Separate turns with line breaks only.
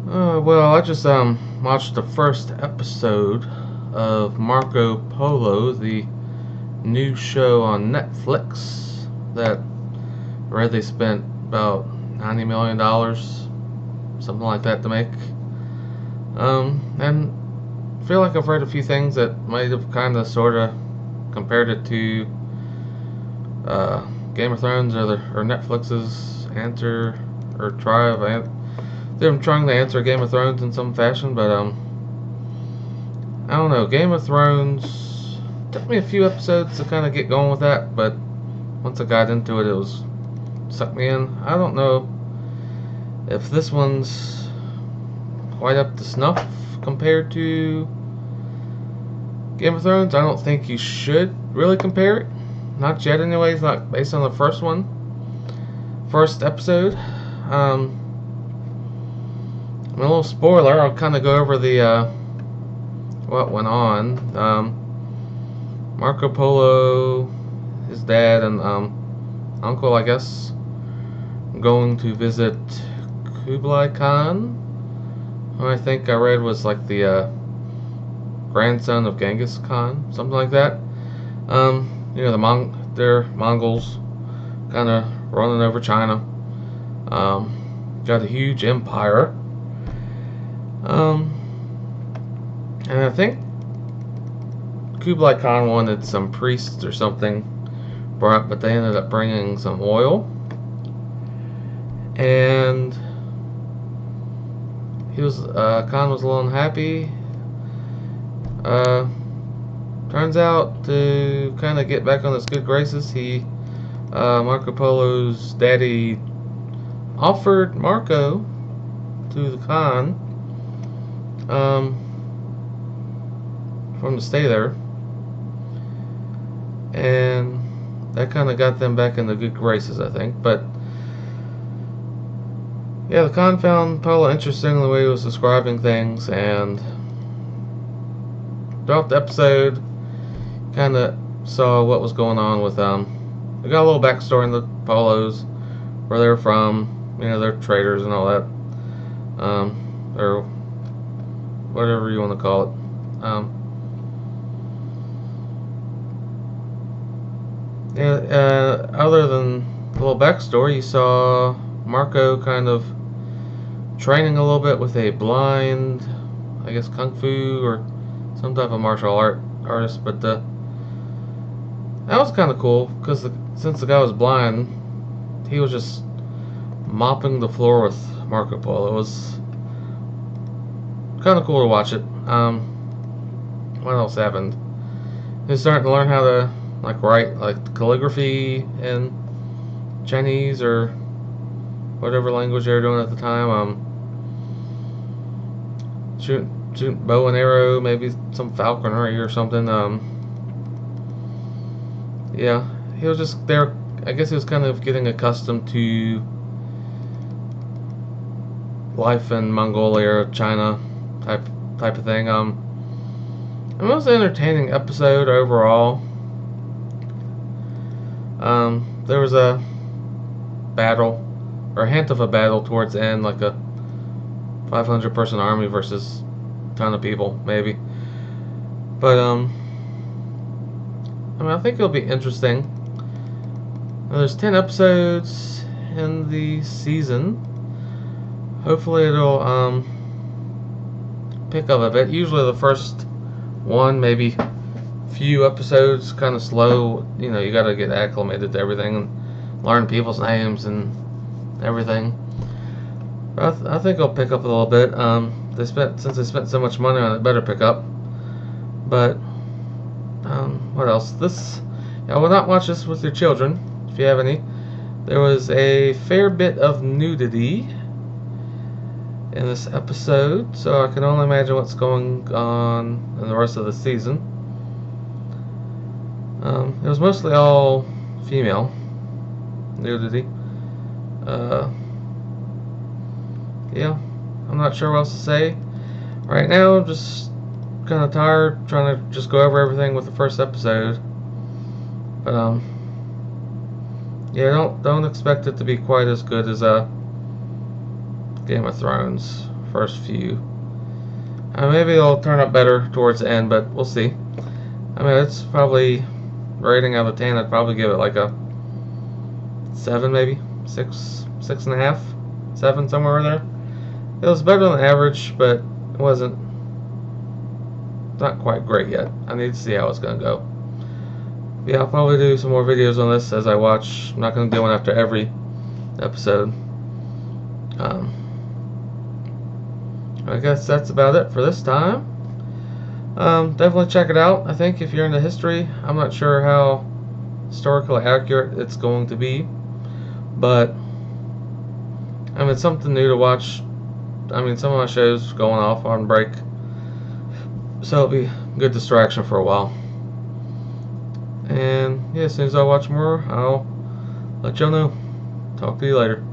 Well, I just watched the first episode of Marco Polo, the new show on Netflix that I read they spent about $90 million, something like that, to make. And I feel like I've read a few things that might have kind of sort of compared it to Game of Thrones or Netflix's answer or try of them trying to answer Game of Thrones in some fashion, but I don't know. Game of Thrones took me a few episodes to kind of get going with that, but once I got into it, it was sucked me in. I don't know if this one's quite up to snuff compared to Game of Thrones. I don't think you should really compare it. Not yet, anyways. Not based on the first episode. A little spoiler. I'll kind of go over the what went on. Marco Polo, his dad and uncle, I guess, going to visit Kublai Khan, who I think I read was like the grandson of Genghis Khan, something like that. They're Mongols, kind of running over China. Got a huge empire. And I think Kublai Khan wanted some priests or something brought, but they ended up bringing some oil. And Khan was a little unhappy. Turns out, to kind of get back on his good graces, Marco Polo's daddy offered Marco to the Khan for him to stay there, and that kind of got them back in the good graces, I think. But yeah, the Khan found Polo interesting in the way he was describing things, and throughout the episode, kind of saw what was going on with we got a little backstory in the Polos, where they're from. They're traders and all that, or whatever you want to call it. Other than the little backstory, you saw Marco kind of training a little bit with a blind, I guess, kung fu or some type of martial artist. But that was kind of cool, because since the guy was blind, he was just mopping the floor with Marco Polo. It was kind of cool to watch it. What else happened? He was starting to learn how to write calligraphy in Chinese or whatever language they were doing at the time. Shoot bow and arrow, maybe some falconry or something. Yeah, he was just there. I guess he was kind of getting accustomed to life in Mongolia or China type of thing. It was an entertaining episode overall. There was a battle, or a hint of a battle towards the end, like a 500-person army versus a ton of people, maybe. But I think it'll be interesting. There's 10 episodes in the season. Hopefully it'll pick up a bit. Usually the first one, maybe few episodes, kind of slow. You got to get acclimated to everything and learn people's names and everything. But I think it'll pick up a little bit. Since they spent so much money on it, better pick up. But what else? I will not watch this with your children, if you have any. There was a fair bit of nudity in this episode, so I can only imagine what's going on in the rest of the season. It was mostly all female nudity. Yeah, I'm not sure what else to say. Right now, I'm just kind of tired, trying to just go over everything with the first episode. But yeah, don't expect it to be quite as good as Game of Thrones, first few. Maybe it'll turn up better towards the end, but we'll see. I mean, it's probably, rating out of 10, I'd probably give it like a 7 maybe, 6.5, 7, somewhere in there. It was better than average, but it wasn't, not quite great yet. I need to see how it's going to go. Yeah, I'll probably do some more videos on this as I watch. I'm not going to do one after every episode. I guess that's about it for this time. Definitely check it out. I think if you're into history, I'm not sure how historically accurate it's going to be, but I mean, it's something new to watch. I mean, some of my shows going off on break, so it'll be a good distraction for a while. And yeah, as soon as I watch more, I'll let y'all know. Talk to you later.